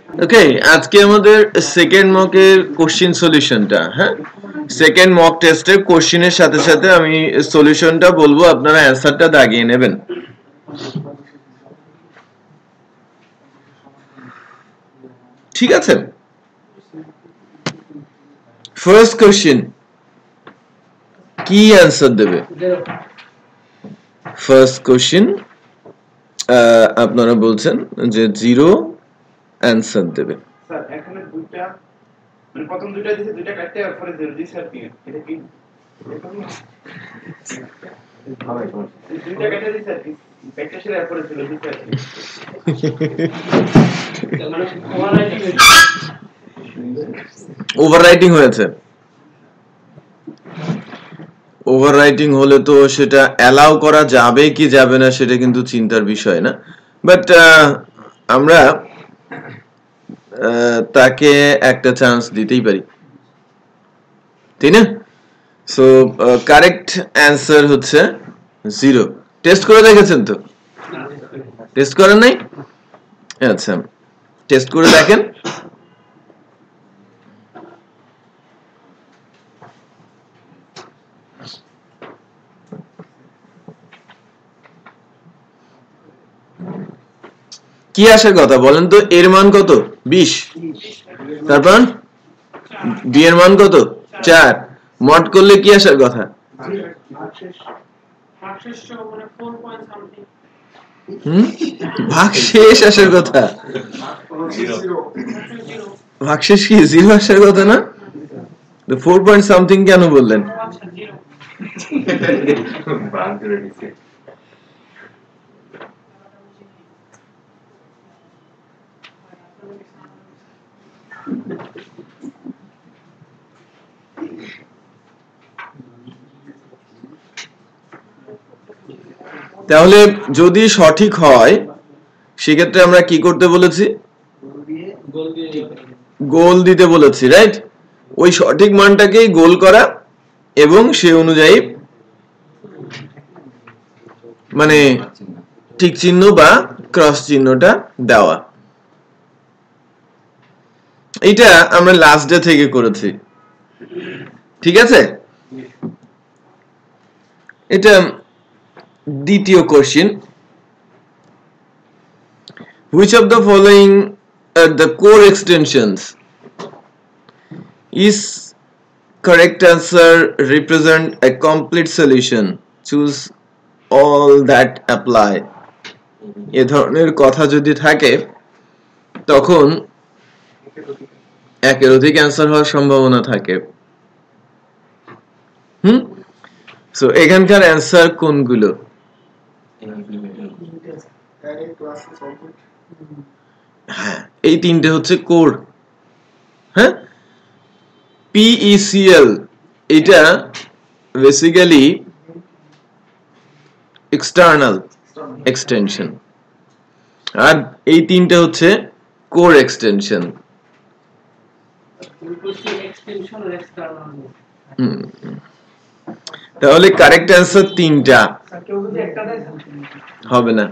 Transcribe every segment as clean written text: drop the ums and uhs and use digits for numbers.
ওকে, আজকে আমাদের second মকের question সলিউশনটা, হ্যাঁ, সেকেন্ড মক টেস্টের কোশ্চেনের সাথে সাথে আমি সলিউশনটা বলবো, আপনারা অ্যানসারটা দাগিয়ে নেবেন। ঠিক আছে, ফার্স্ট কোশ্চেন কি অ্যানসার দেবে? ফার্স্ট কোশ্চেন আপনারা বলছেন যে 0 অ্যানসার দেবে। স্যার এখানে দুইটা মানে প্রথম দুইটা দিছে, দুইটা কাটতে আর পরে 0 দিছে, আর কি এটা কি দুইটা কাটতে দিছে আর কি একটা ছিল আর পরে 0 দিছে আর কি মানে ওভাররাইটিং হয়েছে। ওভাররাইটিং হলে তো সেটা অ্যালাউ করা যাবে কি যাবে না সেটা কিন্তু চিন্তার বিষয় না, বাট আমরা তাকে একটা চান্স দিতেই পারি, তাই না? সো কারেক্ট অ্যান্সার হচ্ছে 0। টেস্ট করে দেখেছেন তো? টেস্ট করেন নাই? আচ্ছা, টেস্ট করে দেখেন। কি আসার কথা বলেন তো? এর মান কত? 20। তারপর বি এর মান কত? 4। মড করলে কি আসার কথা? ভাগশেষ আসার কথা। ভাগশেষ কি 0 আসার কথা না? 4 পয়েন্ট সামথিং কেন বললেন? তাহলে যদি সঠিক হয় সেক্ষেত্রে আমরা কি করতে বলেছি? গোল দিতে বলেছি, রাইট? ওই সঠিক মানটাকেই গোল করা এবং সে অনুযায়ী মানে টিক চিহ্ন বা ক্রস চিহ্নটা দেওয়া। এটা আমরা লাস্ট ডে থেকে করেছি, ঠিক আছে? এটা দ্বিতীয় question, which of the following are the core extensions is correct answer represent a complete solution, choose all that apply। এ ধরনের কথা যদি থাকে তখন একের অধিক অ্যান্সার হওয়ার সম্ভাবনা থাকে। সো এখানকার অ্যান্সার কোনগুলো? হ্যাঁ, এই তিনটে হচ্ছে কোর। হ্যাঁ, PECL এটা বেসিক্যালি এক্সটার্নাল এক্সটেনশন, আর এই তিনটে হচ্ছে কোর এক্সটেনশন। তাহলে কারেক্ট অ্যান্সার তিনটা হবে না,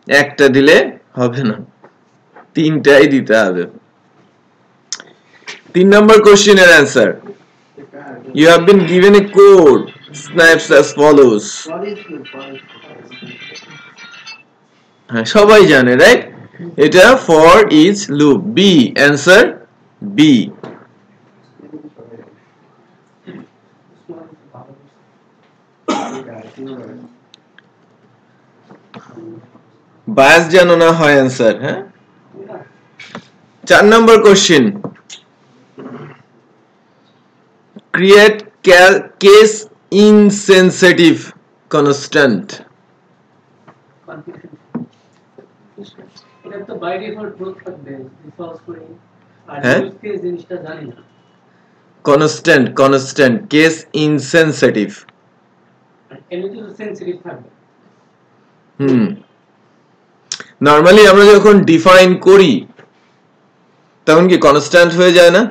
একটা দিলে হবে না, তিনটাই দিতে হবে। 3 নম্বর কোশ্চেনের answer, you have been given a code snaps as follows। হ্যাঁ, সবাই জানে, রাইট? এটা for each loop. B answer, B. Bias যেন না হয় অ্যান্সার। হ্যাঁ, 4 number question, create case insensitive constant. এটা তো বাই ডিফল্ট ট্রু থাকবে, ডিফল্ট করে আর ইউজ কেস জিনিসটা জানি না। কনস্ট্যান্ট কেস ইনসেনসিটিভ, এমনি তো সেনসিটিভ থাকবে। নরমালি আমরা যখন ডিফাইন করি তখন কি কনস্ট্যান্ট হয়ে যায় না?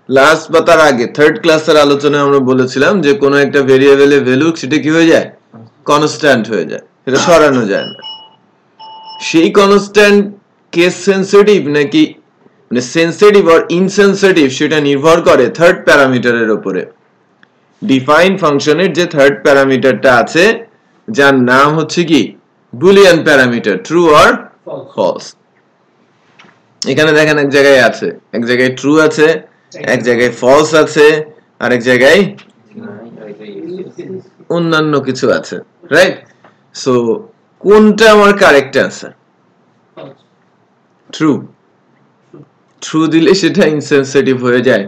লাস্ট বা তার আগে থার্ড ক্লাসের আলোচনায় আমরা বলেছিলাম যে কোনো একটা ভেরিয়েবলের ভ্যালু সেটা কি হয়ে যায়? কনস্ট্যান্ট হয়ে যায়, এটা সরানো যায় না। সেই কনস্ট্যান্ট কেস সেন্সিটিভ নাকি মানে সেন্সিটিভ আর ইনসেনসিটিভ সেটা নির্ভর করে থার্ড প্যারামিটারের উপরে। ডিফাইন ফাংশনের যে থার্ড প্যারামিটারটা আছে যার নাম হচ্ছে কি boolean parameter, true or false. এখানে দেখেন এক জায়গায় আছে, এক জায়গায় ট্রু আছে, এক জায়গায় ফলস আছে, আর এক জায়গায় অন্যান্য কিছু আছে, রাইট? সো কোনটা আমার কারেক্ট অ্যান্সার? ট্রু। ট্রু দিলে সেটা ইনসেনসিটিভ হয়ে যায়,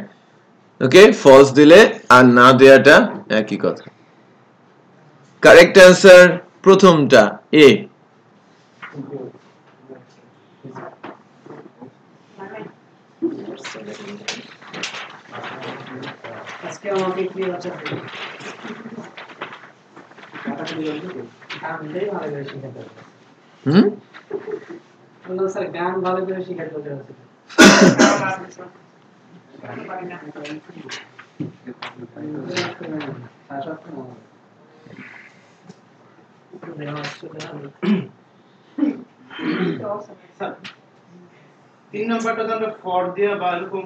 ওকে? ফলস দিলে আর না দেয়াটা একই কথা। কারেক্ট অ্যান্সার প্রথমটা, এ। আজকে আমাকে কি আছে স্যার গান ভালো করে শিখাতে হবে। তিন নম্বরটা তো আমরা ফর দিয়ে বা এরকম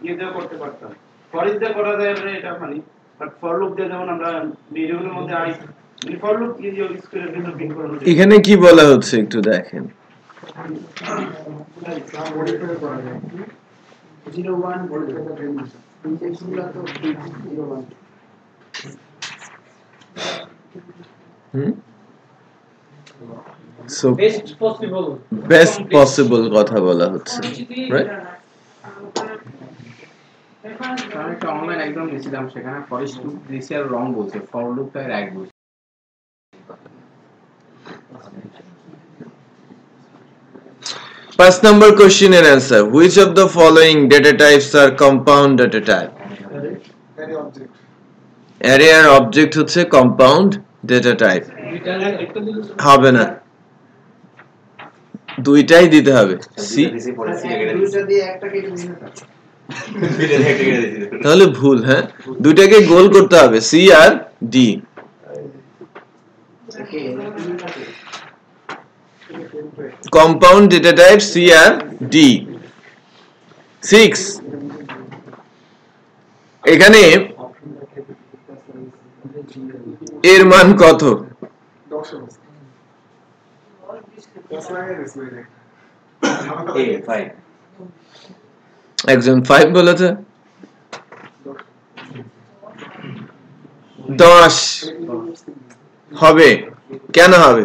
ইয়ে দিয়ে করতে পারতাম। ফর দিয়ে করা যায় এটা মানে, বাট ফর লুপ দিয়ে যেমন আমরা ভেরিয়েবলের মধ্যে আই মানে ফর লুপ ইজ ইউজ করে কিন্তু প্রিন্ট করানো যায়। এখানে কি বলা হচ্ছে একটু দেখেন। 01 বলে দেবেন ইনজেকশনগুলো তো 01 সো বেস্ট পসিবল কথা বলা হচ্ছে, রাইট? আমি একটা অনলাইন একদম নিয়েছিলাম, সেখানে ফরেস্ট লুপ দিয়েছে আর রং বলছে, ফর লুপটা রাইট বলছে। First number question and answer. Which of the following data types are compound data type? Array R object হচ্ছে compound data type। হবে না, দুইটাই দিতে হবে। সি দুইটা দিয়ে একটা কেটে নিতে হবে। তাহলে ভুল, হ্যাঁ, দুইটাকে গোল করতে হবে, সি আর D. Compound data type C আর ডি। 6 এখানে এর মান কত? একজন 5 বলেছে, 10 হবে। কেন হবে?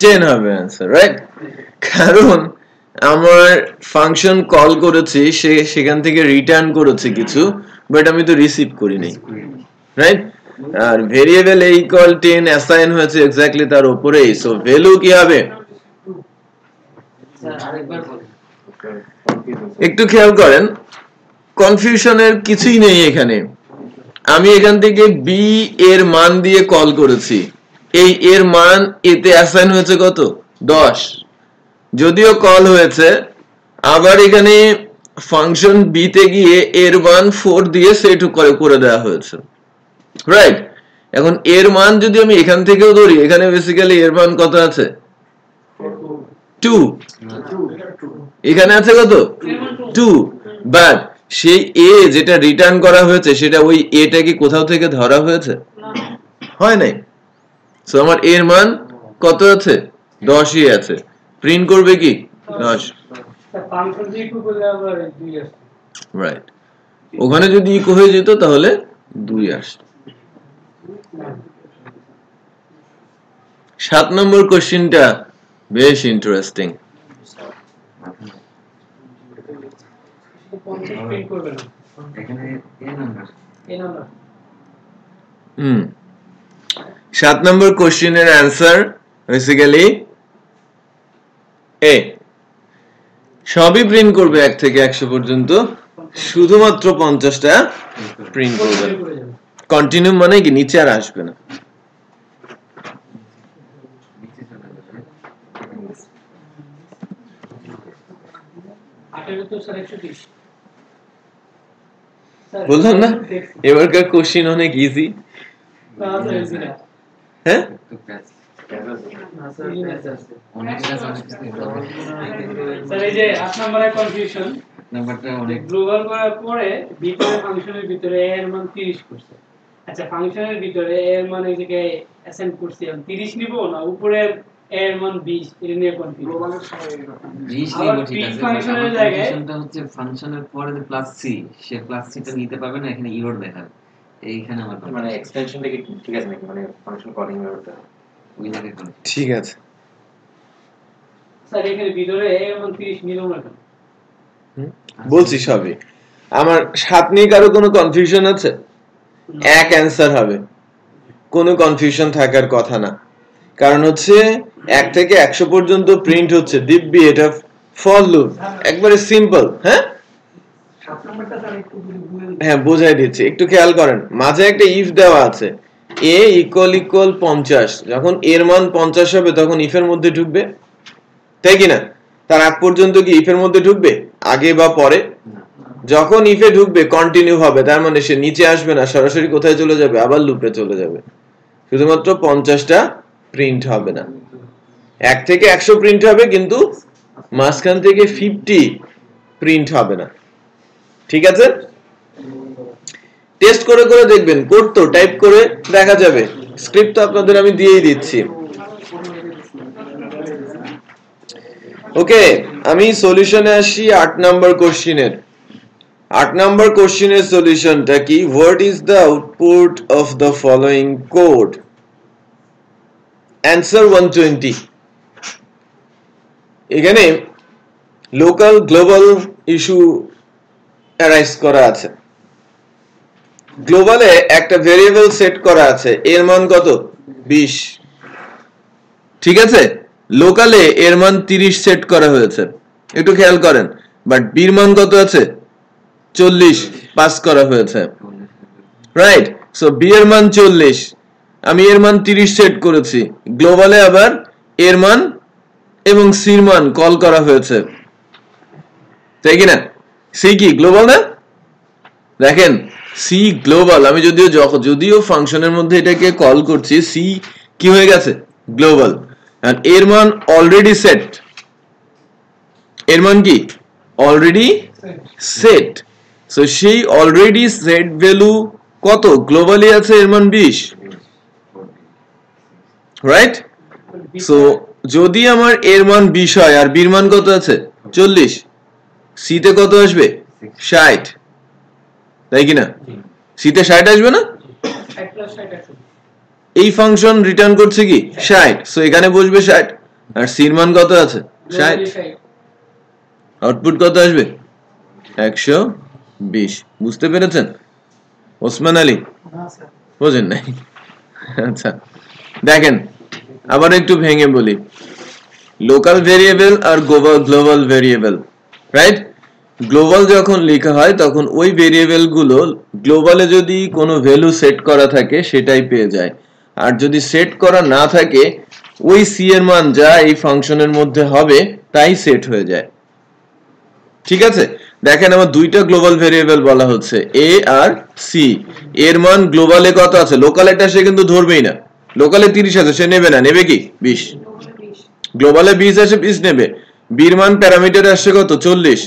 টেন হবে অ্যান্সার, রাইট? কারণ আমার ফাংশন কল করেছি, সেখান থেকে রিটার্ন করেছে কিছু, বাট আমি তো রিসিভ করিনি, রাইট? আর ভেরিয়েবল এ ইকুয়াল 10 অ্যাসাইন হয়েছে এক্স্যাক্টলি তার উপরেই, সো ভ্যালু কি হবে? একটু খেয়াল করেন, কনফিউশনের কিছুই নেই এখানে। আমি এখান থেকে বি এর মান দিয়ে কল করেছি, এই এর মান এতে অ্যাসাইন হয়েছে কত? 10। যদিও কল হয়েছে, আবার এখানে ফাংশন বি তে গিয়ে এর মান 4 দিয়ে সেট করে দেওয়া হয়েছে, রাইট? এখন এর মান যদি আমি এখান থেকেও ধরি, এখানে বেসিক্যালি এর মান কত আছে? 2। এখানে আছে কত? 2। বাট সেই এ যেটা রিটার্ন করা হয়েছে সেটা ওই এটা কি কোথাও থেকে ধরা হয়েছে? হয় নাই। সো আমার এর মান কত আছে? 10ই আছে। প্রিন্ট করবে কি? 10। রাইট, ওখানে যদি ইকো হয়ে যেত তাহলে 2 আসতো। 7 নম্বর কোশ্চেনটা বেশ ইন্টারেস্টিং। হুম, 7 নম্বর কোশ্চেনের অ্যান্সার বেসিক্যালি এ। সবই প্রিন্ট করবে 1 থেকে 100 পর্যন্ত, শুধুমাত্র 50টা প্রিন্ট করবে। কন্টিনিউ মানে কি নিচে আর আসবে না। বললাম না এবারকার কোশ্চেন অনেক ইজি হ্যাঁ স্যার এই যে 8 নম্বরের কনফিউশন নাম্বারটা অনেক গ্লোবাল করার পরে ভিতরে ফাংশনের ভিতরে a এর মান 30 করছে আচ্ছা ফাংশনের ভিতরে a এর মান এই জায়গায় অ্যাসাইন করছি আমি 30 নিব না উপরের a এর মান 20 এটা নিয়ে কনফিউজ গ্লোবালের সময় এরকম 20 আবার নিব ঠিক big আছে function এর ফাংশনের জায়গায়- কন্ডিশনটা হচ্ছে ফাংশনের পরে যে প্লাস সি সে প্লাস সিটা নিতে পারবে না এখানে এরর দেখাবে এইখানে আমার মানে এক্সটেনশনটা কি ঠিক আছে নাকি মানে ফাংশন কলিং এর ওটা ওই জায়গায় করে ঠিক আছে স্যার এখানে ভিতরে a এর মান 30 নিব না কেন বলছি সবই আমার 7 নিয়ে কারো কোনো কনফিউশন আছে এক অ্যানসার হবে কোনো কনফিউশন থাকার কথা না কারণ হচ্ছে 1 থেকে 100 পর্যন্ত প্রিন্ট হচ্ছে দিব্যি এটা ফর লুপ একবারে সিম্পল হ্যাঁ 7 নম্বরটা স্যার একটু বুঝে হ্যাঁ বোঝাই দিচ্ছি একটু খেয়াল করেন মাঝে একটা ইফ দেওয়া আছে a = 50 যখন এর মান 50 হবে তখন ইফ এর মধ্যে ঢুকবে তাই কি না তার আগ পর্যন্ত কি ইফ এর মধ্যে ঢুকবে আগে বা পরে যখন ইফে ঢুকবে কন্টিনিউ হবে তার মানে সে নিচে আসবে না সরাসরি কোথায় চলে যাবে আবার লুপে চলে যাবে শুধুমাত্র 50টা প্রিন্ট হবে না 1 থেকে 100 প্রিন্ট হবে কিন্তু মাঝখান থেকে 50 প্রিন্ট হবে না ঠিক আছে টেস্ট করে করে দেখবেন কোড তো টাইপ করে দেখা যাবে স্ক্রিপ্ট তো আপনাদের আমি দিয়েই দিচ্ছি ওকে আমি সলিউশনে আসি 8 নাম্বার কোশ্চেনের 8 নাম্বার কোশ্চেনের সলিউশনটা কি what is the output of the following code answer 120 এখানে লোকাল গ্লোবাল ইস্যু অ্যারাইজ করা আছে গ্লোবালে একটা ভেরিয়েবল সেট করা আছে এর মান কত 20 ঠিক আছে লোকালে এর মান 30 সেট করা হয়েছে একটু খেয়াল করেন বাট বির মান কত আছে 40 পাস করা হয়েছে রাইট সো বি এর মান 40 আমি এর মান 30 সেট করেছি গ্লোবালে আবার এর মান এবং সির মান কল করা হয়েছে তাই কি না সি কি গ্লোবাল না দেখেন সি গ্লোবাল আমি যদিও ফাংশনের মধ্যে এটাকে কল করছি সি কি হয়ে গেছে গ্লোবাল and এর মান অলরেডি সেট এর মান কি অলরেডি সেট সো সেই অলরেডি সেট ভ্যালু কত গ্লোবালি আছে এর মান 20 রাইট সো যদি আমার এর মান 20 হয় আর বির মান কত আছে 40 সি তে কত আসবে 60 তাই কি না সি তে 60 আসবে না 60 প্লাস 60 আছে এই ফাংশন রিটার্ন করছে কি 60 সো এখানে বসবে 60 আর সির মান কত আছে 60 আউটপুট কত আসবে 120 বুঝতে পেরেছেন ওসমান আলী বুঝেন নাই আচ্ছা দেখেন আবার একটু ভেঙে বলি লোকাল ভেরিয়েবল আর গ্লোবাল ভেরিয়েবল রাইট গ্লোবাল যখন লেখা হয় তখন ওই ভেরিয়েবল গুলো গ্লোবালে যদি কোনো ভ্যালু সেট করা থাকে সেটাই পেয়ে যায় আর যদি সেট করা না থাকে ওই সি এর মান যা এই ফাংশনের মধ্যে হবে তাই সেট হয়ে যায় ঠিক আছে দেখেন আমার দুইটা গ্লোবাল ভেরিয়েবল বলা হচ্ছে এ আর সি এর মান গ্লোবালে কত আছে লোকালেটা সে কিন্তু ধরবেই না লোকালে 30 আছে সে নেবে না নেবে কি 20 গ্লোবালে 20 আছে 20 নেবে বির মান প্যারামিটারে আসছে কত 40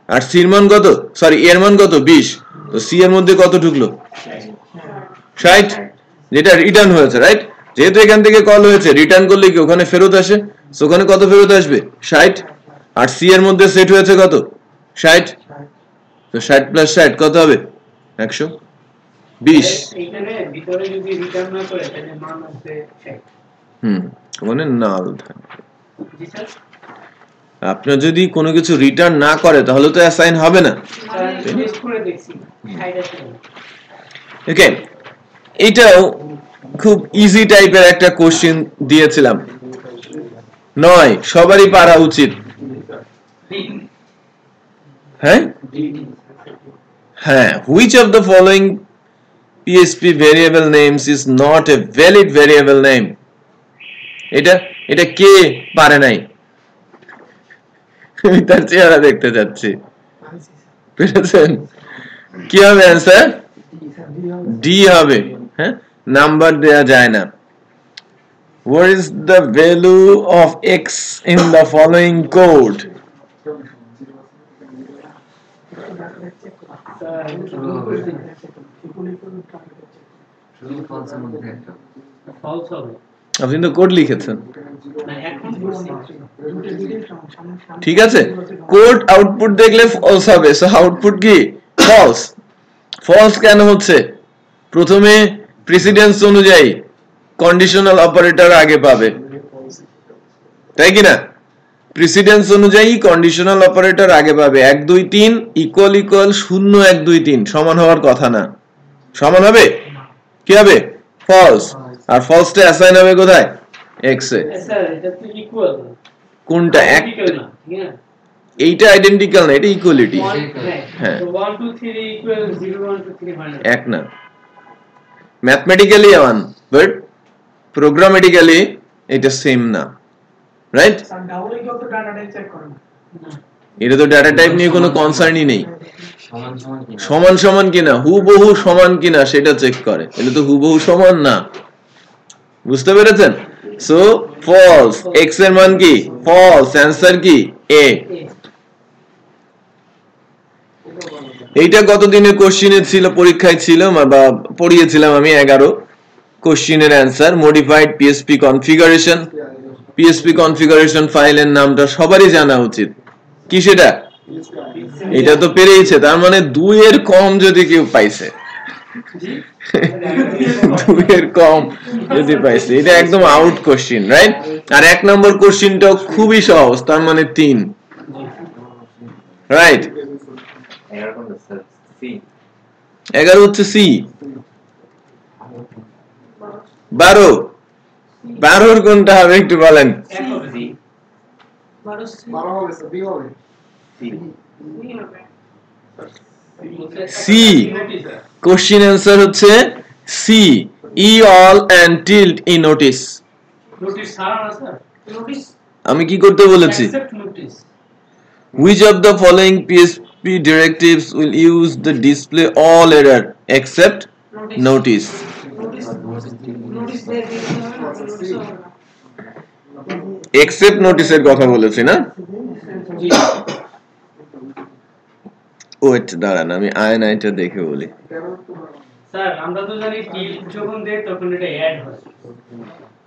আর সির মান কত সরি এর মান কত 20 তো সি এর মধ্যে কত ঢুকলো 60 যেটা রিটার্ন হয়েছে রাইট যেহেতু এখান থেকে কল হয়েছে রিটার্ন করলে কি ওখানে ফেরত আসে সো ওখানে কত ফেরত আসবে 60 আর সি এর মধ্যে সেট হয়েছে কত 60 তো 60 প্লাস 60 কত হবে 120 এখানে ভিতরে যদি রিটার্ন না করে তাহলে মান আসবে 60 ওখানে নাল থাকে জি স্যার আপনার যদি কোনো কিছু রিটার্ন না করে তাহলে তো অ্যাসাইন হবে না টেস্ট করে দেখছি 60 আসে ওকে এটাও খুব ইজি টাইপের একটা কোশ্চেন দিয়েছিলাম নয় সবারই পারা উচিত হ্যাঁ হ্যাঁ which of the following PHP variable names is not a valid variable name এটা কে পারে নাই আমি তার চেহারা দেখতে যাচ্ছি, বুঝেছেন? কি হবে অ্যান্সার? ডি হবে। হ্যাঁ, নাম্বার দেয়া যায় না। What is the value of x in the following code? শুধু false এর মধ্যে একটা। ফলস হবে আপনি তো কোড লিখেছেন, না এখন করছি ঠিক আছে? কোড আউটপুট দেখলে ফলস হবে, সো আউটপুট কি ফলস। ফলস কেন হচ্ছে? প্রথমে প্রেসিডেন্স অনুযায়ী কন্ডিশনাল অপারেটর আগে পাবে, তাই কি না? প্রেসিডেন্স অনুযায়ী কন্ডিশনাল অপারেটর আগে পাবে। 1 2 3 ইকুয়াল ইকুয়াল 0 1 2 3 সমান হওয়ার কথা না, সমান হবে কি হবে? ফলস। আর ফলসটা অ্যাসাইন হবে কোথায়? এক্স এ। স্যার এটা তো ইকুয়াল কোনটা? এক, না ঠিক আছে এইটা আইডেন্টিক্যাল না, এটা ইকুয়ালিটি। হ্যাঁ তো 1 2 3 ইকুয়াল 0 1 2 3 হয় না এক না, ম্যাথমেটিক্যালি ওয়ান, বাট প্রোগ্রামেটিক্যালি এটা সেম না, রাইট? ডাবল ইকুয়াল তো ডাটা টাইপ চেক করেন এটা তো ডাটা টাইপ নিয়ে কোনো কনসার্নই নেই। সমান সমান কিনা? সমান সমান কিনা, হুবহু সমান কিনা সেটা চেক করে। এটা তো হুবহু সমান না, বুঝতে পেরেছেন? সো ফলস, এক্স এর মান কি? ফলস, অ্যানসার কি? এ। এইটা গত দিনে কোশ্চেনে ছিল, পরীক্ষায় ছিল বা পড়িয়েছিলাম আমি 11 কোশ্চেনের answer. Modified PSP configuration. PSP configuration ফাইলের নামটা সবারই জানা উচিত। কি সেটা? এটা তো পেরেইছে, তার মানে 2 এর কম যদি কেউ পাইছে, 2 এর কম যদি পাইছে, এটা একদম আউট কোশ্চেন, রাইট? আর 1 নম্বর কোশ্চেনটাও খুবই সহজ, তার মানে 3, রাইট? 11 কোনটা স্যার? সি। 11 হচ্ছে সি। 12 12 কোনটা হবে একটু বলেন? এক হবে সি। 12 হবে স্যার, বি হবে। সি। সি। কোশ্চেন অ্যান্সার হচ্ছে C. E all and tilt E notice. Notice ছাড়া না স্যার নোটিস আমি কি করতে বলেছি? Accept notice Which of the following PSP directives will use the display all error except notice? Except notice এর কথা বলেছি না? জি ওয়েট দাঁড়ান, আমি আয়নাইটা দেখে বলি। স্যার আমরা তো জানি টিল্ট যখন দেয় তখন এটা অ্যাড হয়,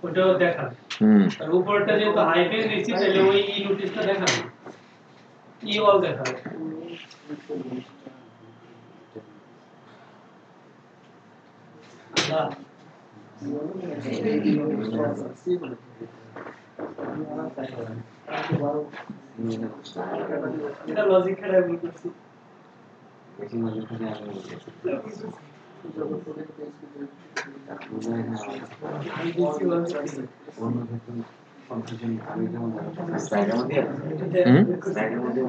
ওটাও দেখাবে। আর উপরটা যেহেতু হাইফেন দিচ্ছি তাহলে ওই ই নোটিসটা দেখাবে, ই অল দেখাবে। আল্লাহ এটা লজিক খারাপ করছি। বেশি মজা করে আমি অন্য ক্ষেত্রে কনফিউশন আমি যেমন স্লাইডের মধ্যে স্লাইডের মধ্যে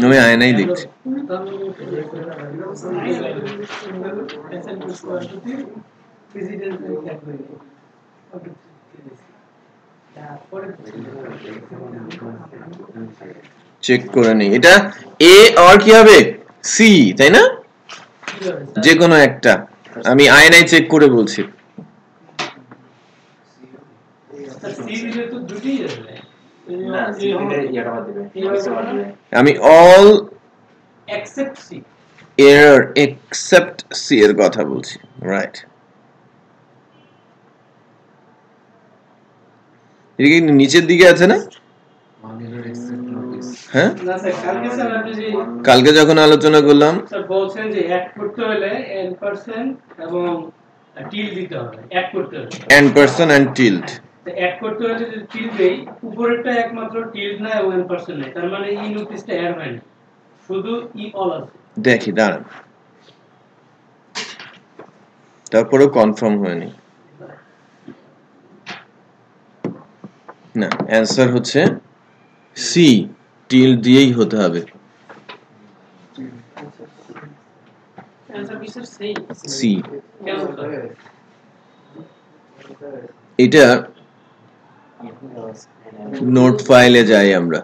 আমি আয়নাই দেখছি। চেক করে নেই, এটা এ আর কি হবে? সি, তাই না? যে কোনো একটা, আমি আয়নায় চেক করে বলছি। না সি দিলে ইয়াটা বাদ দিবে, এটা বাদ দিবে। আমি all except C error except C এর কথা বলছি, রাইট? এটা কি নিচের দিকে আছে না? হ্যাঁ, না স্যার কালকে স্যার আপনি যে কালকে যখন আলোচনা করলাম স্যার বলছেন যে অ্যাড করতে হলে n% এবং টিল দিতে হবে, অ্যাড করতে হলে n% and tilde। অ্যাড করতে হলে যদি টিল দেই, উপরেরটা একমাত্র টিল্ড না এবং n% নাই, তার মানে ই নোটিসটা অ্যাড হয় না, শুধু ই অল আছে। দেখি দাঁড়ান, তারপরেও কনফার্ম হয়নি। না, অ্যান্সার হচ্ছে সি, টিল দিয়েই হতে হবে। অ্যানসার কি স্যার সেই সি। কেন স্যার? এটা নোট ফাইলে যাই আমরা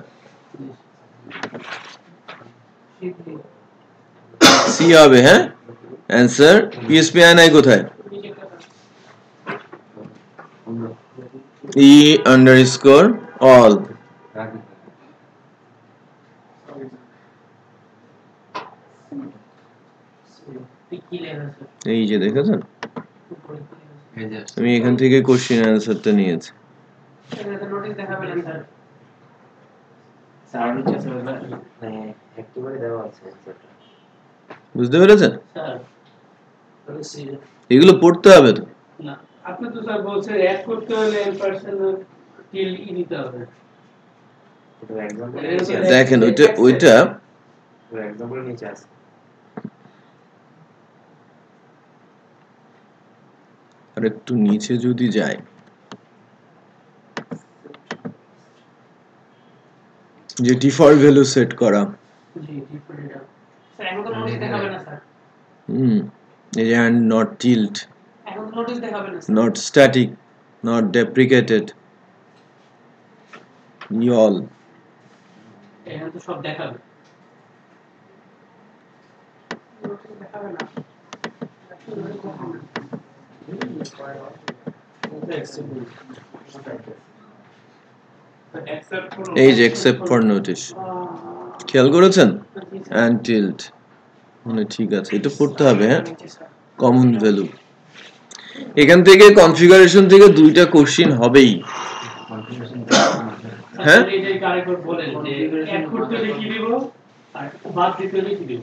সি হবে হ্যাঁ অ্যানসার পিএসপি আই কোথায় ই আন্ডারস্কোর অল এই যে দেখেছেন আমি এখান থেকে কোশ্চেন অ্যানসারটা নিয়েছি নোটিশ দেখাবেন স্যার স্যার নিচে মানে একেবারে দেওয়া আছে অ্যানসারটা বুঝতে পেরেছেন স্যার এগুলো পড়তে হবে তো না আপনি তো স্যার বলছেন অ্যাড করতে হলে এমপারসেন্ট টিল ই দিতে হবে এটা एग्जांपल দেখেন ওইটা एग्जांपल নিচে আছে আর একটু নিচে যদি যায় যে ডিফল্ট ভ্যালু সেট করা জি ডিফল্ট স্যার এখন তো নোটিশ দেখাবেন না স্যার এই যে and not tilt এখন তো নোটিশ দেখাবেন না not static not deprecated all এখন তো সব দেখাবে নোটিশ দেখাবে না এই যে except for notice খেয়াল করেছেন and tilt মানে ঠিক আছে এটা পড়তে হবে হ্যাঁ কমন ভ্যালু এখান থেকে কনফিগারেশন থেকে দুইটা কোশ্চেন হবেই হ্যাঁ এইটাই কারেক্ট বলেন যে অ্যাড করতে হলে কি দিব আর বাদ দিতে হলে কি দিব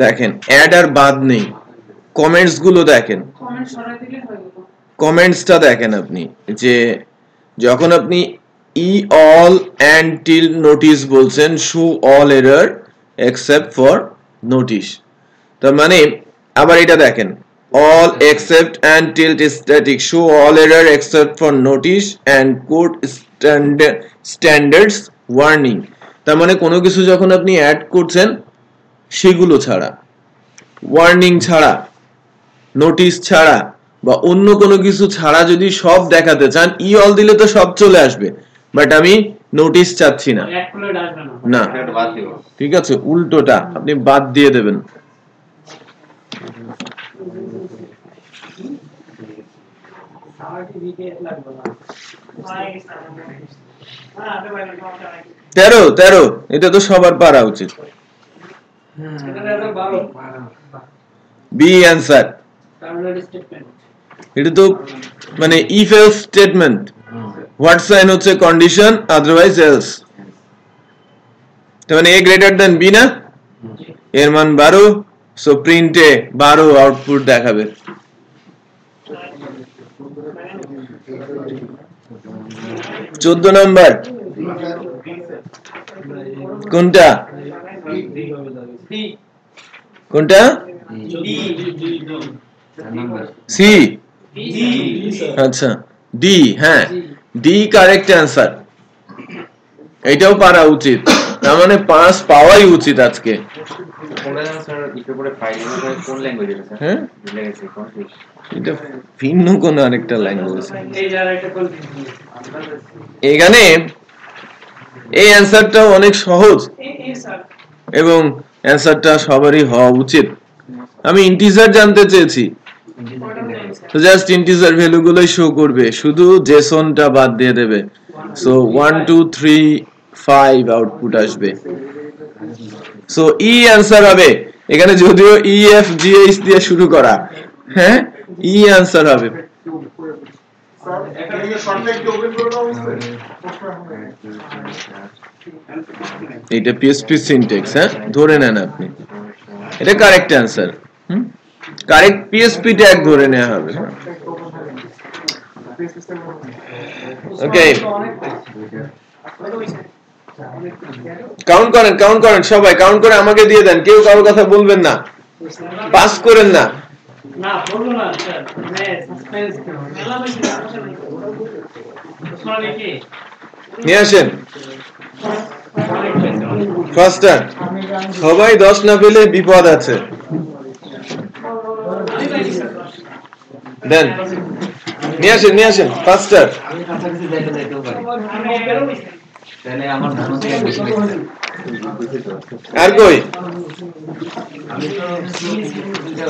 দেখেন অ্যাড আর বাদ নেই কমেন্টস গুলো দেখেন কমেন্ট সরাই দিলে হয়ে গেল কমেন্টসটা দেখেন আপনি যে যখন আপনি ই অল এন্ড টিল নোটিস বলছেন show all error except for notice তার মানে আবার এটা দেখেন all except and tilt static show all error except for notice and code standards warning তার মানে কোনো কিছু যখন আপনি অ্যাড করছেন সেগুলো ছাড়া ওয়ার্নিং ছাড়া নোটিস ছাড়া বা অন্য কোনো কিছু ছাড়া যদি সব দেখাতে চান ই অল দিলে তো সব চলে আসবে বাট আমি নোটিস চাচ্ছি না অ্যাড করলে আসবে না না এটা বাদ দিব ঠিক আছে উল্টোটা আপনি বাদ দিয়ে দেবেন তেরো তেরো এটা তো সবার পারা উচিত বি অ্যান্সার এটা তো মানে if else statement what sign হচ্ছে কন্ডিশন আদারওয়াইজ এলস তার মানে এ গ্রেটার দেন বি না এর মান 12 সো প্রিন্টে 12 আউটপুট দেখাবে চোদ্দ নাম্বার কোনটা কোনটা সি আচ্ছা ডি হ্যাঁ ডি কারেক্ট অ্যান্সার এটাও পারা উচিত তার মানে 5 পাওয়াই উচিত আজকে কোনটা জানেন স্যার ইকো করে ফাইল কোন ল্যাঙ্গুয়েজে স্যার হ্যাঁ ভুলে গেছি কনফিউজ এটা ভিন্ন কোন আরেকটা ল্যাঙ্গুয়েজ এই যারা এটা কনফিউজ এখানে এই অ্যানসারটা অনেক সহজ এই স্যার এবং অ্যানসারটা সবারই হওয়া উচিত আমি ইন্টিজার জানতে চেয়েছি তো জাস্ট ইন্টিজার ভ্যালুগুলোই শো করবে শুধু জেসনটা বাদ দিয়ে দেবে সো 1 2 3 5 আউটপুট আসবে সো ই অ্যানসার হবে এখানে যদিও ই এফ জি এইচ দিয়ে শুরু করা হ্যাঁ ই অ্যানসার হবে এটা পিএসপি সিনট্যাক্স হ্যাঁ ধরে নেন আপনি এটা correct answer correct PSP tag ধরে নেওয়া হবে ওকে কাউন্ট করেন সবাই কাউন্ট করে আমাকে দিয়ে দেন কেউ কারো কথা বলবেন না পাস করেন না না বলবো না স্যার মানে সাসপেন্স মেলা বেশি সরি কি নিয়ে আসেন ফাস্টার সবাই 10 না পেলে বিপদ আছে দেন নিয়ে আসেন ফাস্টার। আমি কাছাকাছি যাইতেও পারি, তাহলে আমার মনে হচ্ছে বেশি বেশি। আর কই আমি তো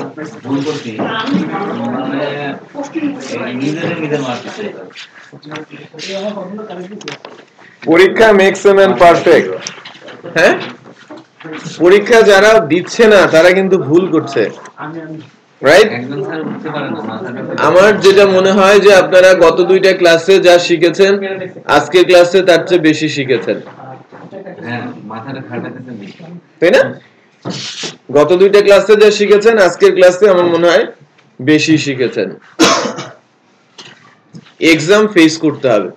ভুল করছি, মানে নিজের মারতেছে। পরীক্ষা মেক্স এ ম্যান পারফেক্ট। হ্যাঁ, পরীক্ষা যারা দিচ্ছে না তারা কিন্তু ভুল করছে, রাইট? একজন স্যার উঠতে পারে না, মাথাটা আমার যেটা মনে হয় যে আপনারা গত দুইটা ক্লাসে যা শিখেছেন আজকের ক্লাসে তার চেয়ে বেশি শিখেছেন, হ্যাঁ মাথাটা খাটাতেছে বেশি। তাই না? গত দুইটা ক্লাসে যা শিখেছেন আজকের ক্লাসে আমার মনে হয় বেশি শিখেছেন। এক্সাম ফেস করতে হবে,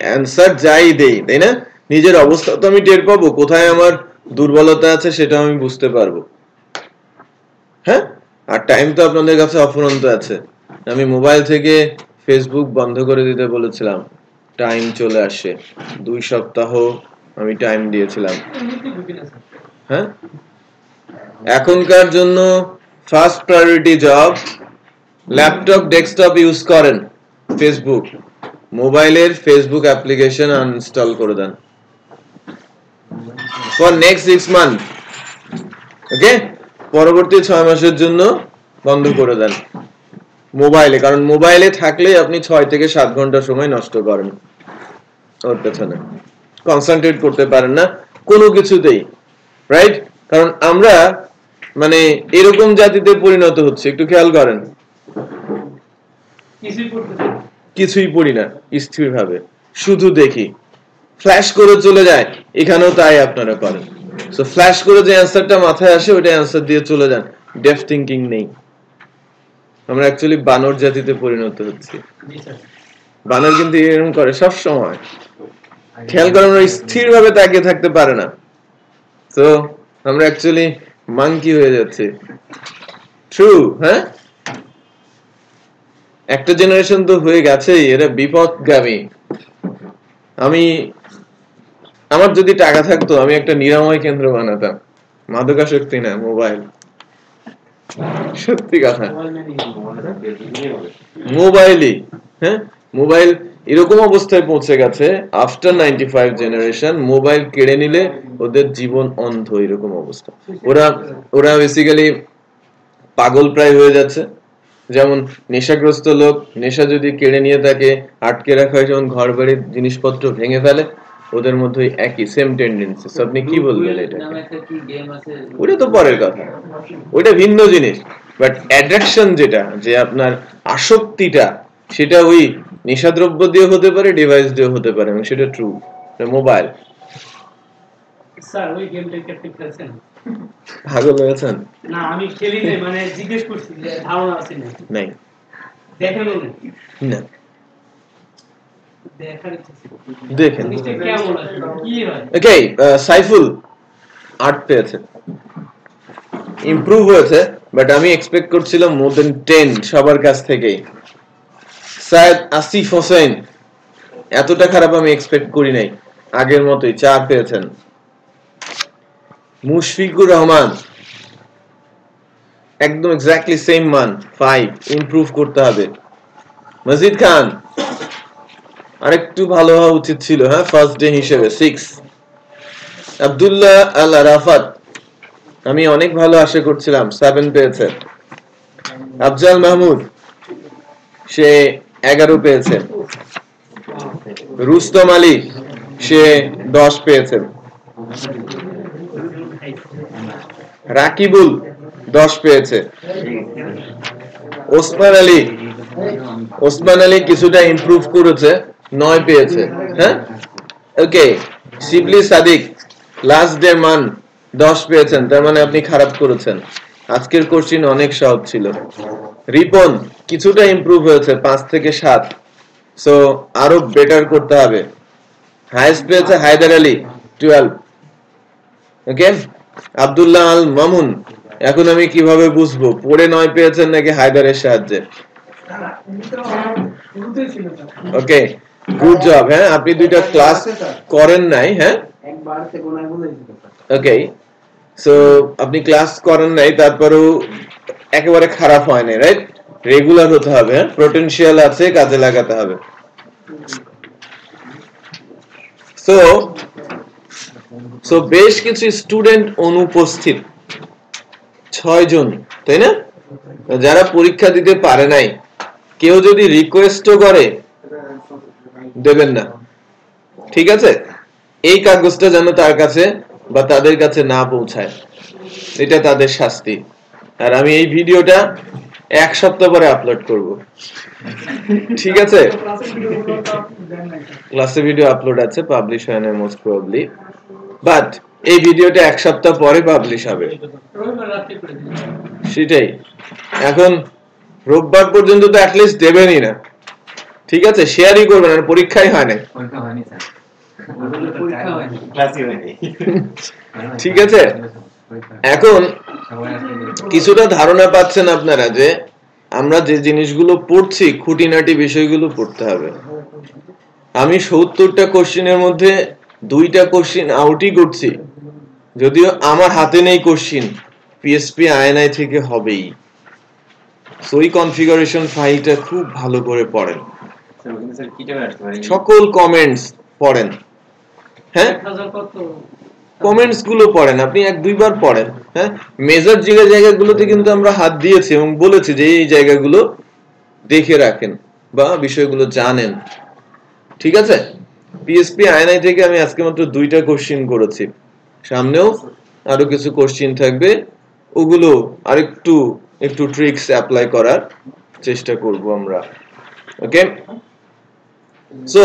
অ্যানসার যাই দেই, তাই না? নিজের অবস্থা তো আমি টের পাবো, কোথায় আমার দুর্বলতা আছে সেটা আমি বুঝতে পারবো। হ্যাঁ, আর টাইম তো আপনাদের কাছে অফুরন্ত আছে। আমি মোবাইল থেকে ফেসবুক বন্ধ করে দিতে বলেছিলাম, টাইম চলে আসে। 2 সপ্তাহ আমি টাইম দিয়েছিলাম। হ্যাঁ, এখনকার জন্য first priority job, laptop desktop use করেন, ফেসবুক মোবাইলের ফেসবুক অ্যাপ্লিকেশন আনইনস্টল করে দেন ফর নেক্সট 6 মান্থ। ওকে, পরবর্তী 6 মাসের জন্য বন্ধ করে দেন মোবাইলে, কারণ মোবাইলে থাকলে আপনি 6 থেকে 7 ঘন্টা সময় নষ্ট করেন ওর পেছনে, কনসেন্ট্রেট করতে পারেন না কোনো কিছুতেই, রাইট? কারণ আমরা মানে এরকম জাতিতে পরিণত হচ্ছে, একটু খেয়াল করেন, কিছুই পড়ি না স্থির ভাবে, শুধু দেখি, ফ্ল্যাশ করে চলে যায়। এখানেও তাই আপনারা করেন। সো ফ্ল্যাশ করে যে অ্যানসারটা মাথায় আসে ওটা অ্যানসার দিয়ে চলে যান, ডেপথ থিংকিং নেই। আমরা অ্যাকচুয়ালি বানর জাতিতে পরিণত হচ্ছি। বানর কিন্তু এরকম করে সব সময়, খেয়াল করেন, আমরা স্থির ভাবে তাকিয়ে থাকতে পারে না। তো আমরা অ্যাকচুয়ালি মাঙ্কি হয়ে যাচ্ছে। ট্রু, হ্যাঁ? একটা জেনারেশন তো হয়ে গেছেই, এরা বিপদগামী। আমার যদি টাকা থাকতো আমি একটা নিরাময় কেন্দ্র বানাতাম, মাদকাসক্তি না, মোবাইল। সত্যি কথা, মোবাইলই। হ্যাঁ, মোবাইল এরকম অবস্থায় পৌঁছে গেছে, আফটার 95 জেনারেশন মোবাইল কেড়ে নিলে ওদের জীবন অন্ধ, এরকম অবস্থা। ওরা বেসিক্যালি পাগল প্রায় হয়ে যাচ্ছে। যেমন নেশাগ্রস্ত লোক, নেশা যদি কেড়ে নিয়ে তাকে আটকে রাখা হয়, যেমন ঘর বাড়ির জিনিসপত্র ভেঙে ফেলে, ওদের মধ্যে একই সেম টেন্ডেন্সি। আপনি কি বলবেন এটা? ওটা তো পরের কথা, ওইটা ভিন্ন জিনিস। বাট অ্যাট্রাকশন যেটা, যে আপনার আসক্তিটা, সেটা ওই নেশাদ্রব্য দিয়ে হতে পারে, ডিভাইস দিয়ে হতে পারে, এবং সেটা ট্রু। মোবাইল। স্যার ওই গেমটা কি আপনি খেলছেন? পাগল হয়েছেন? না আমি খেলি নাই, মানে জিজ্ঞেস করছি, ধারণা আছে না? নাই, দেখেন না, দেখার ইচ্ছা ছিল। দেখেন। জিনিসটা কেমন আছে, কি হয়? ওকে, সাইফুল 8 পেয়েছে, ইমপ্রুভ হয়েছে, বাট আমি এক্সপেক্ট করছিলাম মোর দেন 10 সবার কাছ থেকেই। সায়েদ আসিফ হোসেন এতটা খারাপ আমি এক্সপেক্ট করি নাই, আগের মতোই 4 পেয়েছেন। মুশফিকুর রহমান একদম এক্স্যাক্টলি সেম মান, 5, ইমপ্রুভ করতে হবে। মজিদ খান আরেকটু ভালো হওয়া উচিত ছিল, হ্যাঁ, ফার্স্ট ডে হিসেবে 6। আব্দুল্লাহ আল আরাফাত আমি অনেক ভালো আশা করছিলাম, 7 পেয়েছে। আফজাল মাহমুদ সে 11 পেয়েছে। রুস্তম আলী সে 10 পেয়েছে। রাকিবুল 10 পেয়েছে। ওসমান আলী কিছুটা ইমপ্রুভ করেছে, 9 পেয়েছে। হ্যাঁ, ওকে। শিবলি সাদিক লাস্ট ডে মান 10 পেয়েছেন, তার মানে আপনি খারাপ করেছেন। আজকের কোশ্চেন অনেক সহজ ছিল। রিপন কিছুটা ইমপ্রুভ হয়েছে, 5 থেকে 7। সো আরো বেটার করতে হবে। হাইয়েস্ট পেয়েছে হায়দার আলী 12। ওকে। আব্দুল্লাহ আল মামুন, এখন আমি কিভাবে বুঝবো পড়ে 9 পেয়েছেন নাকি হায়দারের সাহায্যে? ওকে, গুড জব। হ্যাঁ, আপনি 2টা ক্লাস করেন নাই। হ্যাঁ, ওকে। সো আপনি ক্লাস করেন নাই, তারপরেও একেবারে খারাপ হয় না, রাইট? রেগুলার হতে হবে, পোটেনশিয়াল আছে, কাজে লাগাতে হবে। সো বেশ কিছু স্টুডেন্ট অনুপস্থিত, 6 জন, তাই না? যারা পরীক্ষা দিতে পারে নাই, কেউ যদি রিকোয়েস্টও করে দেবেন না, ঠিক আছে? এই কাগজটা যেন তার কাছে বা তাদের কাছে না পৌঁছায়, এটা তাদের শাস্তি। আর আমি এই ভিডিওটা 1 সপ্তাহ পরে আপলোড করব, ঠিক আছে? ক্লাসে ভিডিও আপলোড আছে, পাবলিশ হয় না মোস্ট প্রবাবলি, বাট এই ভিডিওটা 1 সপ্তাহ পরে পাবলিশ হবে, সেটাই। এখন রোববার পর্যন্ত তো অ্যাটলিস্ট দেবেনই না, ঠিক আছে? শেয়ারই করবেন, আর পরীক্ষাই হয় না, পরীক্ষা হয়নি স্যার, পরীক্ষা হয়নি, ক্লাসই হয়নি। ঠিক আছে? এখন কিছুটা ধারণা পাচ্ছেন আপনারা যে আমরা যে জিনিসগুলো পড়ছি, খুঁটিনাটি বিষয়গুলো পড়তে হবে। আমি 70টা কোশ্চেনের মধ্যে 2টা কোশ্চেন আউটই করছি, যদিও আমার হাতে নেই কোশ্চেন, পিএসপি আইএনআই থেকে হবেই। সো এই কনফিগারেশন ফাইলটা খুব ভালো করে পড়েন, স্যার ওখানে স্যার কি টাকা আসতে পারে? সকল কমেন্টস পড়েন, হ্যাঁ, 1000 কত কমেন্টস গুলো পড়েন, আপনি 1-2 বার পড়েন, হ্যাঁ। মেজর জায়গাগুলোতে কিন্তু আমরা হাত দিয়েছি এবং বলেছি যে এই জায়গাগুলো দেখে রাখেন বা বিষয়গুলো জানেন, ঠিক আছে? পিএসপি আইএনআই থেকে আমি আজকে মাত্র 2টা কোশ্চেন করেছি, সামনেও আরো কিছু কোশ্চেন থাকবে, ওগুলো আরেকটু একটু ট্রিক্স অ্যাপ্লাই করার চেষ্টা করব আমরা, ওকে? সো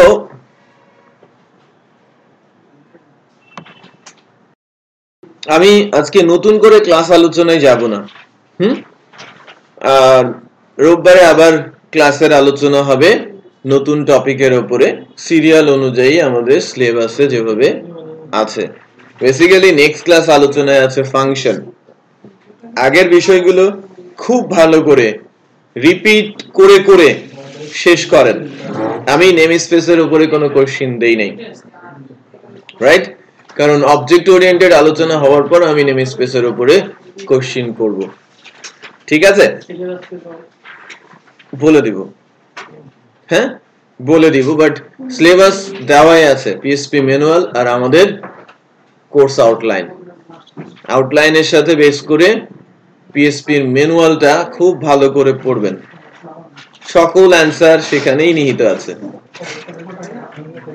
আমি আজকে নতুন করে ক্লাস আলোচনায় যাব না, আর রোববারে আবার ক্লাসের আলোচনা হবে নতুন টপিকের উপরে, সিরিয়াল অনুযায়ী আমাদের সিলেবাসে যেভাবে আছে। বেসিক্যালি নেক্সট ক্লাস আলোচনায় আছে ফাংশন। আগের বিষয়গুলো খুব ভালো করে রিপিট করে করে শেষ করেন। আমি নেম স্পেসের উপরে কোনো কোশ্চেন দেই নাই, রাইট? কারণ অবজেক্ট ওরিয়েন্টেড আলোচনা হওয়ার পর আমি নেম স্পেসের উপরে কোশ্চেন করব, ঠিক আছে? বলে দিব, হ্যাঁ বলে দিব, বাট সিলেবাস দেওয়াই আছে, পিএসপি ম্যানুয়াল আর আমাদের কোর্স আউটলাইনের সাথে বেস করে পিএসপির ম্যানুয়ালটা খুব ভালো করে পড়বেন, সকল অ্যান্সার সেখানেই নিহিত আছে।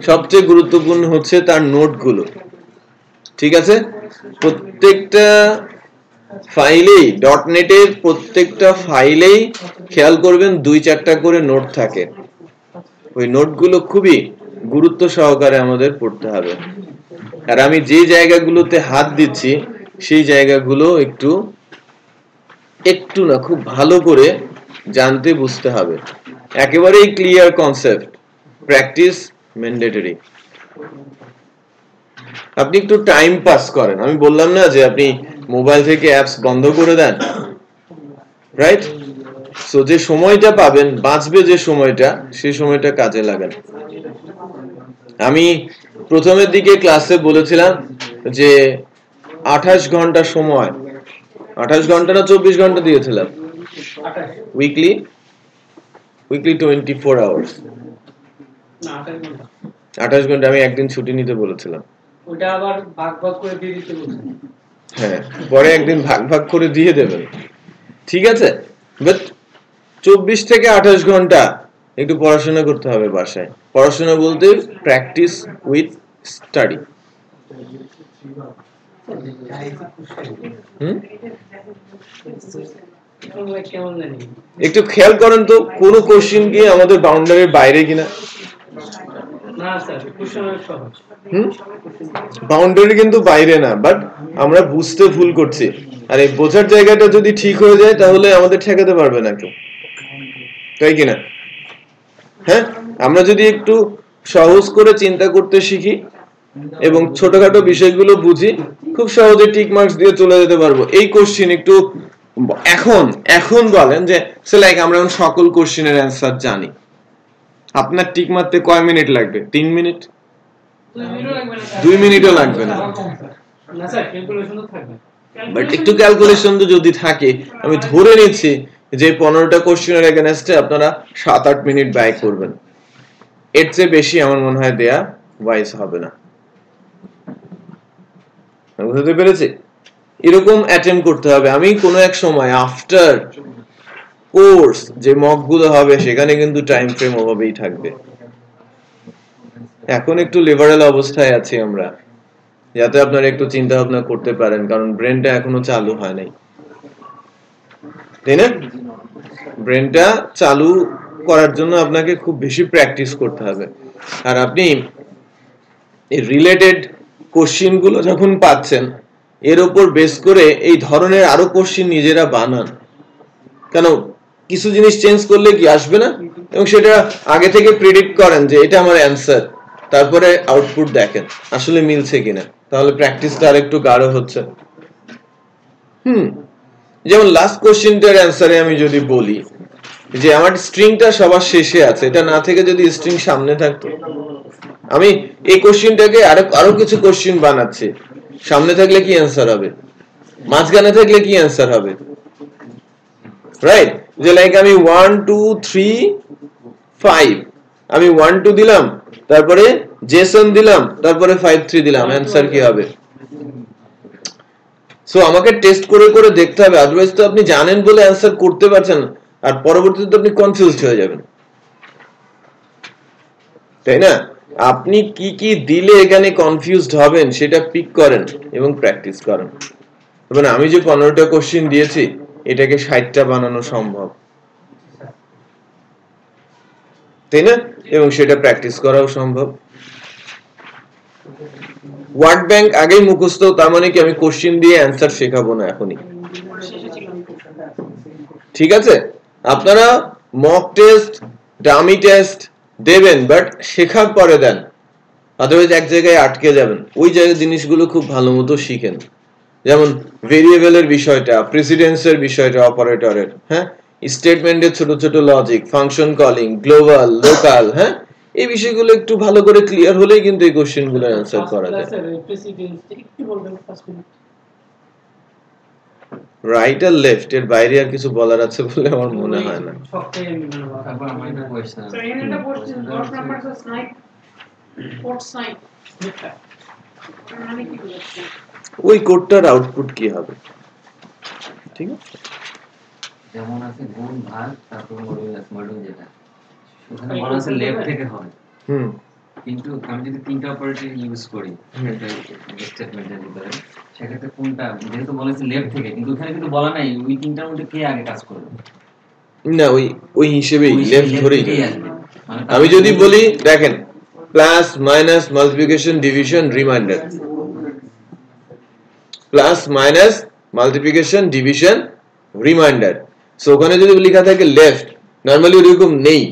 সবচেয়ে গুরুত্বপূর্ণ হচ্ছে তার নোটগুলো, ঠিক আছে? প্রত্যেকটা ফাইলেই, ডটনেটের প্রত্যেকটা ফাইলেই খেয়াল করবেন 2-4টা করে নোট থাকে, ওই নোটগুলো খুবই গুরুত্ব সহকারে আমাদের পড়তে হবে। আর আমি যে জায়গাগুলোতে হাত দিচ্ছি সেই জায়গাগুলো একটু না খুব ভালো করে জানতে বুঝতে হবে, একেবারেই ক্লিয়ার কনসেপ্ট, প্র্যাকটিস ম্যান্ডেটরি। আপনি একটু টাইম পাস করেন, আমি বললাম না যে আপনি মোবাইল থেকে অ্যাপস বন্ধ করে দেন, রাইট? সো যে সময়টা পাবেন, বাঁচবে যে সময়টা, সেই সময়টা কাজে লাগান। আমি প্রথমের দিকে ক্লাসে বলেছিলাম যে 28 ঘন্টা সময়, 28 ঘন্টা না 24 ঘন্টা দিয়েছিলাম, উইকলি 24 আওয়ার্স, না 28 ঘন্টা। 28 ঘন্টা আমি একদিন ছুটি নিতে বলেছিলাম, ওটা আবার ভাগ ভাগ করে দিয়ে দিতে বলছেন। হ্যাঁ পরে একদিন ভাগ ভাগ করে দিয়ে দেবেন, ঠিক আছে? বাট 24 থেকে 28 ঘন্টা একটু পড়াশোনা করতে হবে বাসায়। পড়াশোনা বলতে প্র্যাকটিস উইথ স্টাডি। কেমন জানি একটু খেয়াল করেন তো কোন কোশ্চেন কি আমাদের বাউন্ডারির বাইরে কিনা। না স্যার, কোশ্চেন অনেক সহজ। বাউন্ডারি কিন্তু বাইরে না, বাট আমরা বুঝতে ভুল করছি। আর এই বোঝার জায়গাটা যদি ঠিক হয়ে যায় তাহলে আমাদের ঠেকাতে পারবে না কেউ, তাই কিনা? হ্যাঁ, আমরা যদি একটু সহজ করে চিন্তা করতে শিখি এবং ছোটখাটো বিষয়গুলো বুঝি, খুব সহজে টিক মার্কস দিয়ে চলে যেতে পারবো। এই কোশ্চেন একটু এখন বলেন যে লাইক আমরা সকল কোশ্চেনের অ্যান্সার জানি, আপনার টিক মারতে কয় মিনিট লাগবে? 3 মিনিট? 2 মিনিটও লাগবে না। না স্যার, ক্যালকুলেশন তো থাকবে। বাট একটু ক্যালকুলেশন তো যদি থাকে, আমি ধরে নিচ্ছি যে 15টা কোশ্চেনের এগেইনস্টে আপনারা 7-8 মিনিট ব্যয় করবেন, এর চেয়ে বেশি আমার মনে হয় দেয়া ওয়াইজ হবে না। বুঝতে পেরেছি? এরকম অ্যাটেম্প করতে হবে। আমি কোনো এক সময় আফটার কোর্স যে মকগুলো হবে সেখানে কিন্তু টাইম ফ্রেম ওভাবেই থাকবে। এখন একটু লিবারেল অবস্থায় আছি আমরা, যাতে আপনারা একটু চিন্তা ভাবনা করতে পারেন, কারণ ব্রেনটা এখনো চালু হয় নাই, তাই না? ব্রেনটা চালু করার জন্য আপনাকে খুব বেশি প্র্যাকটিস করতে হবে। আর আপনি এই রিলেটেড কোশ্চিন গুলো যখন পাচ্ছেন, এর উপর বেস করে এই ধরনের আরো কোশ্চিন নিজেরা বানান। কেন, কিছু জিনিস চেঞ্জ করলে কি আসবে না, এবং সেটা আগে থেকে প্রেডিক্ট করেন যে এটা আমার অ্যান্সার, তারপরে আউটপুট দেখেন আসলে মিলছে কিনা, তাহলে প্র্যাকটিসটা আরেকটু গাঢ় হচ্ছে। যেমন লাস্ট কোশ্চেনটার অ্যান্সারে আমি যদি বলি যে আমার স্ট্রিংটা সবার শেষে আছে, এটা না থেকে যদি স্ট্রিং সামনে থাকতো, আমি এই কোশ্চেনটাকে আরো কিছু কোশ্চেন বানাচ্ছি, সামনে থাকলে কি অ্যান্সার হবে, মাঝখানে থাকলে কি অ্যান্সার হবে, রাইট? যে লাইক আমি 1 2 3 5, আমি 1 2 দিলাম, তারপরে জেসন দিলাম, তারপরে 5 3 দিলাম, অ্যান্সার কি হবে? সো আমাকে টেস্ট করে করে দেখতে হবে, আদারওয়াইজ তো আপনি জানেন বলে অ্যান্সার করতে পারছেন, আর পরবর্তীতে আপনি কনফিউজড হয়ে যাবেন, তাই না? আপনি কি কি দিলে এখানে কনফিউজড হবেন সেটা পিক করেন এবং প্র্যাকটিস করেন। তবে আমি যে 15টা কোশ্চেন দিয়েছি, এটাকে 60টা বানানো সম্ভব, তাই না? এবং সেটা প্র্যাকটিস করাও সম্ভব। ওয়ার্ড ব্যাংক আগেই মুখস্থ, তার মানে কি আমি কোশ্চেন দিয়ে অ্যান্সার শেখাবো না এখনই? ঠিক আছে, আপনারা মক টেস্ট, ডামি টেস্ট দেবেন, বাট শেখার পরে দেন, আদারওয়াইজ এক জায়গায় আটকে যাবেন। ওই জায়গায় জিনিসগুলো খুব ভালো মতো শিখেন, যেমন ভেরিয়েবলের বিষয়টা, প্রেসিডেন্সের বিষয়টা, অপারেটরের, হ্যাঁ, স্টেটমেন্টের ছোট ছোট logic, function calling, global, local, হ্যাঁ, এই বিষয়গুলো একটু ভালো করে ক্লিয়ার হলেই কিন্তু এই কোশ্চেনগুলো অ্যানসার করা যায়। রাইট আর লেফট এর বাইরে আর কিছু বলার আছে বলে আমার মনে হয় না। ওই কোডটার আউটপুট কি হবে? ঠিক আছে, যেমন আছে গুণ ভাগ, তারপর মডুলাস যেটা ওখানে বলা আছে লেফট থেকে হয়, কিন্তু আমি যদি তিনটা অপারেটর ইউজ করি স্টেটমেন্টের ভিতরে, সেক্ষেত্রে কোনটা, যেহেতু বলেছে লেফট থেকে, কিন্তু ওখানে কিন্তু বলা নাই ওই তিনটার মধ্যে কে আগে কাজ করবে না, ওই হিসেবেই লেফট ধরেই আসবে। আমি যদি বলি দেখেন plus minus multiplication division reminder, plus minus multiplication division reminder, so ওখানে যদি লেখা থাকে লেফট, নরমালি ওরকম নেই,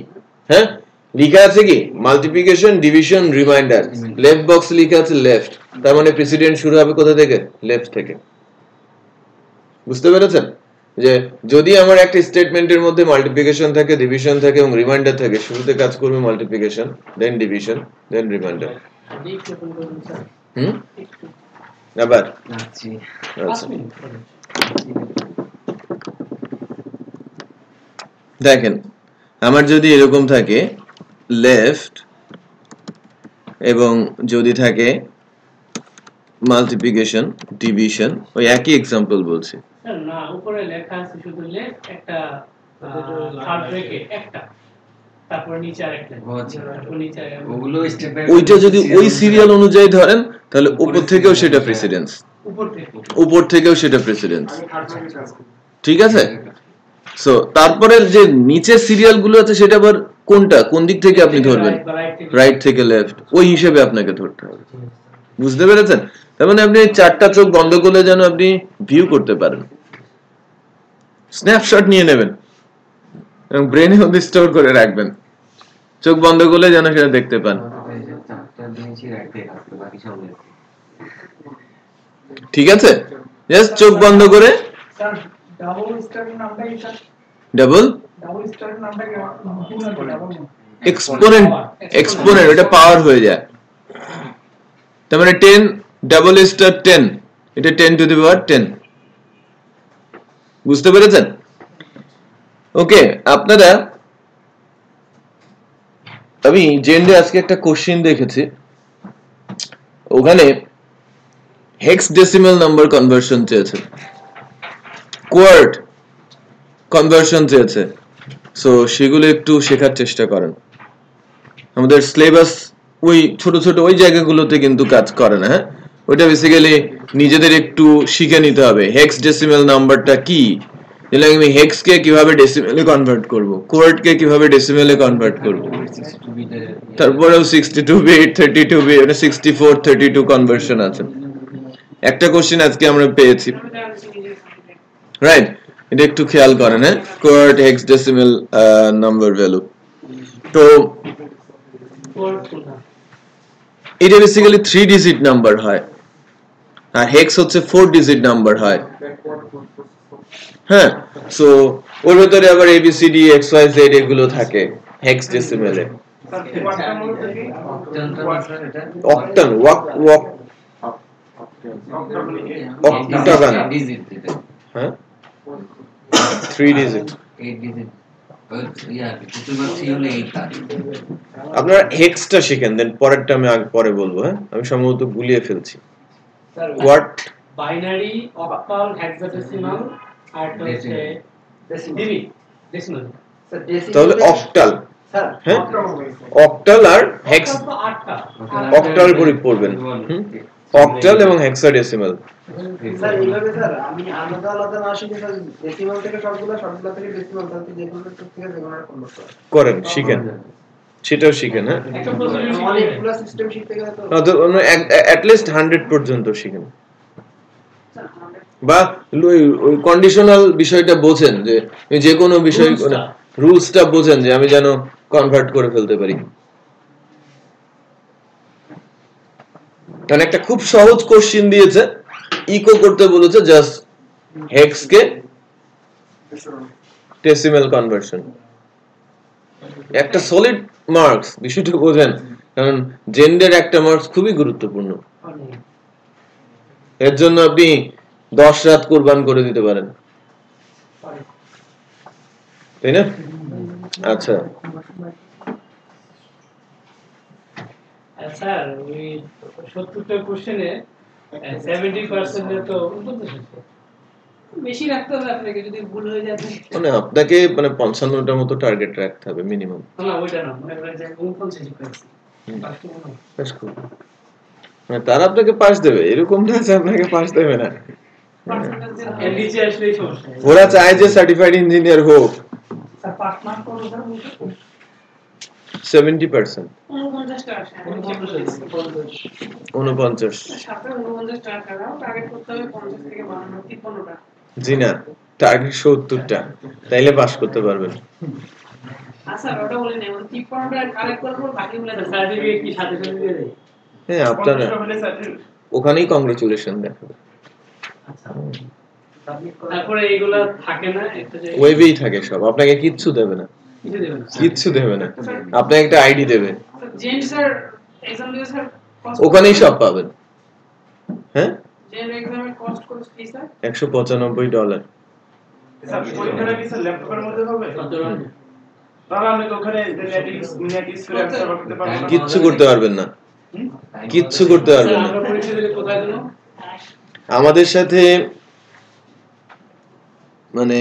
হ্যাঁ, লেখা আছে কি multiplication division reminder, left box লেখা আছে লেফট, তার মানে প্রেসিডেন্ট শুরু হবে কোথা থেকে? লেফট থেকে। বুঝতে পেরেছেন? যে যদি আমার একটা স্টেটমেন্টের মধ্যে মাল্টিপ্লিকেশন থাকে, ডিভিশন থাকে এবং রিমাইন্ডার থাকে, শুরুতে কাজ করবে মাল্টিপ্লিকেশন, দেন ডিভিশন, দেন রিমাইন্ডার। আবার দেখেন, আমার যদি এরকম থাকে লেফট এবং যদি থাকে মাল্টিপ্লিকেশন ডিভিশন, ওই একই এক্সাম্পল বলছি না, উপরে লেখা আছে শুধু লেফট, একটা থার্ড ব্র্যাকেট একটা, তারপর নিচে আরেকটা, তারপর নিচে ওগুলো স্টেপ বাই ওইটা যদি ওই সিরিয়াল অনুযায়ী ধরেন, তাহলে উপর থেকেও সেটা প্রেসিডেন্স, উপর থেকেও সেটা প্রেসিডেন্স, ঠিক আছে? সো তারপরে যে নিচে সিরিয়াল গুলো আছে সেটা আবার কোনটা, কোন দিক থেকে আপনি ধরবেন, রাইট থেকে লেফট, ওই হিসেবে আপনাকে ধরতে হবে। বুঝতে পেরেছেন? তার মানে আপনি চারটা চোখ বন্ধ করলে যেন আপনি ভিউ করতে পারেন, স্ন্যাপশট নিয়ে নেবেন এবং ব্রেনে মধ্যে স্টোর করে রাখবেন, চোখ বন্ধ করলে যেন সেটা দেখতে পান। ঠিক আছে, জাস্ট চোখ বন্ধ করে ডাবল এক্সপোনেন্ট, এক্সপোনেন্ট ওটা পাওয়ার হয়ে যায়, তার মানে 10 ডাবল স্টার 10, এটা 10 টু দি পাওয়ার 10। বুঝতে পেরেছেন? ওকে, আপনারা আমি জেন্ডে আজকে একটা কোশ্চেন দেখেছি, ওখানে হেক্সাডেসিমাল নাম্বার কনভার্সন চেয়েছে, কোয়ার্ট কনভার্সন চেয়েছে। সো সেগুলো একটু শেখার চেষ্টা করেন। আমাদের সিলেবাস ওই ছোট ছোট ওই জায়গাগুলোতে কিন্তু কাজ করে না। হ্যাঁ, ওইটা বেসিক্যালি নিজেদের একটু শিখে নিতে হবে। হেক্সাডেসিমাল নাম্বারটা কি, যেটা আমি হেক্স কে কিভাবে ডেসিমেলে কনভার্ট করব, কোয়ার্ট কে কিভাবে ডেসিমেলে কনভার্ট করব, তারপরেও 62 বিট 32 বিট মানে 64 32 কনভার্সন আছে। একটা কোশ্চেন আজকে আমরা পেয়েছি, রাইট? এটা একটু খেয়াল করেন। হ্যাঁ, কোয়ার্ট হেক্সাডেসিমাল নাম্বার ভ্যালু। তো এটা বেসিক্যালি 3 ডিজিট নাম্বার হয়, আর হেক্স হচ্ছে 4 ডিজিট নাম্বার হয়। হ্যাঁ, সো ওর ভিতরে আবার এবিসিডি এক্স ওয়াই জেড এগুলো থাকে হেক্সাডেসিমালে। অক্টাল অক্টাগন, হ্যাঁ 3 ডিজিট। আপনারা হেক্সটা শিখেন, দেন পরেরটা আমি পরে বলবো। হ্যাঁ, আমি সম্ভবত গুলিয়ে ফেলছি। কোয়ার্ট বাইনারি, অক্টাল, হেক্সাডেসিমাল আর ডেসিমাল। তাহলে অক্টাল, হ্যাঁ অক্টাল আর হেক্স, অক্টাল করে পড়বেন। অক্টাল এবং হেক্সাডেসিমাল। স্যার এইভাবে স্যার আমি আলাদা আলাদা না শিখে স্যার ডেসিমাল থেকে সবগুলো থেকে ডেসিমাল তাহলে যেগুলো থেকে যেগুলো কনভার্ট করেন, শিখেন, সেটাও শিখেন। হ্যাঁ, অনেকগুলো সিস্টেম শিখতে গেলে তো অ্যাট লিস্ট 100 পর্যন্ত শিখেন, বা ওই কন্ডিশনাল বিষয়টা বোঝেন, যে কোনো বিষয় রুলসটা বোঝেন, যে আমি যেন কনভার্ট করে ফেলতে পারি। কারণ একটা খুব সহজ কোশ্চেন দিয়েছে, ইকো করতে বলেছে জাস্ট হেক্স কে ডেসিমাল কনভার্সন। একটা সলিড মার্কস, বিষয়টা বোঝেন, কারণ জেন্ডার একটা মার্কস খুবই গুরুত্বপূর্ণ। এর জন্য আপনি 10 রাত কোরবান করে দিতে পারেন, তাই না? আচ্ছা স্যার, ওই 70টা কোশ্চেনে 70% তো বেশি রাখতে হবে আপনাকে, যদি ভুল হয়ে যায় মানে আপনাকে মানে 55টার মতো টার্গেট রাখতে হবে মিনিমাম। না ওইটা না, মনে করেন যে 49 পেয়েছি, মানে তারা আপনাকে পাস দেবে এরকম না যে আপনাকে পাস দেবে না। এর নিচে আসলেই সমস্যা। ওরা চায় যে সার্টিফাইড ইঞ্জিনিয়ার হোক। স্যার পাস মার্ক কত স্যার? 70%। 49 টাকা। 49। সাথে 49 টাকা দাও, টার্গেট করতে হবে 50 থেকে 52 টা। জি না, টার্গেট 70টা, তাইলে পাস করতে পারবেন। আচ্ছা ওটা বলে নেই, 53টা কালেক্ট করব, বাকিগুলো সার্টিফিকেট কি সাথে সাথে দিয়ে দেয়? হ্যাঁ, আপনারা ওখানেই কংগ্রাচুলেশন দেখাবে। তারপরে এইগুলা থাকে না, একটা যে ওয়েবেই থাকে সব, আপনাকে কিচ্ছু দেবে না, কিচ্ছু দেবে না, আপনাকে একটা আইডি দেবে, জেন স্যার এক্সাম দিয়ে স্যার ওখানেই সব পাবেন। হ্যাঁ, জেন এক্সামের কস্ট কি স্যার? $195। স্যার পরীক্ষাটা কি স্যার ল্যাপটপের মধ্যে হবে? তাহলে আমি তো ওখানে নেট করে অ্যান্সার করতে পারবো না। কিচ্ছু করতে পারবেন না, কিচ্ছু করতে পারবেন না। আমরা পরীক্ষা দিলে কোথায় দেব? আমাদের সাথে মানে